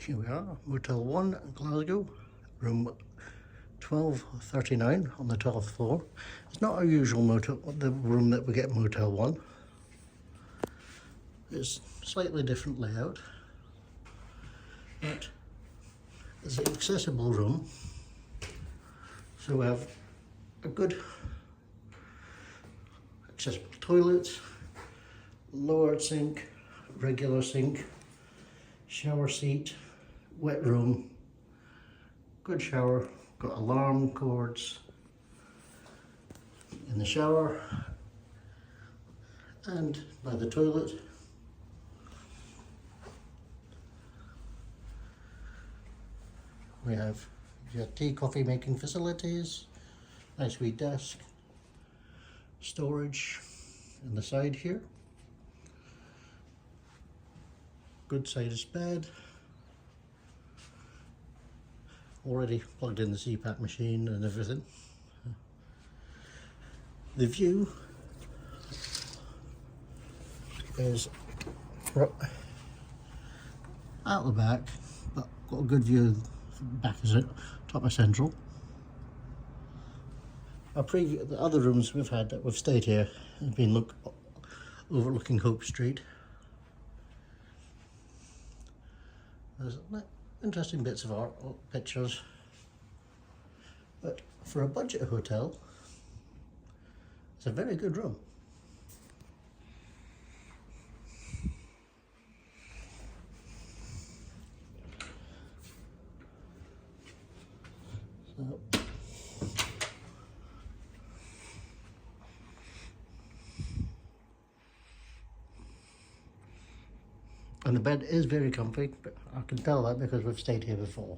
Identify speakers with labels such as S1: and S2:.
S1: Here we are, Motel One Glasgow, room 1239 on the 12th floor. It's not our usual the room that we get in Motel One. It's slightly different layout, but it's an accessible room. So we have a good accessible toilet, lowered sink, regular sink, shower seat, wet room, good shower, got alarm cords in the shower and by the toilet. We have your tea, coffee making facilities, nice wee desk, storage in the side here, good sized bed, already plugged in the CPAP machine and everything. The view is out the back, but got a good view back as it top of Central. The other rooms we've had that we've stayed here have been overlooking Hope Street. There's interesting bits of art, pictures, but for a budget hotel, it's a very good room. And the bed is very comfy, but I can tell that because we've stayed here before.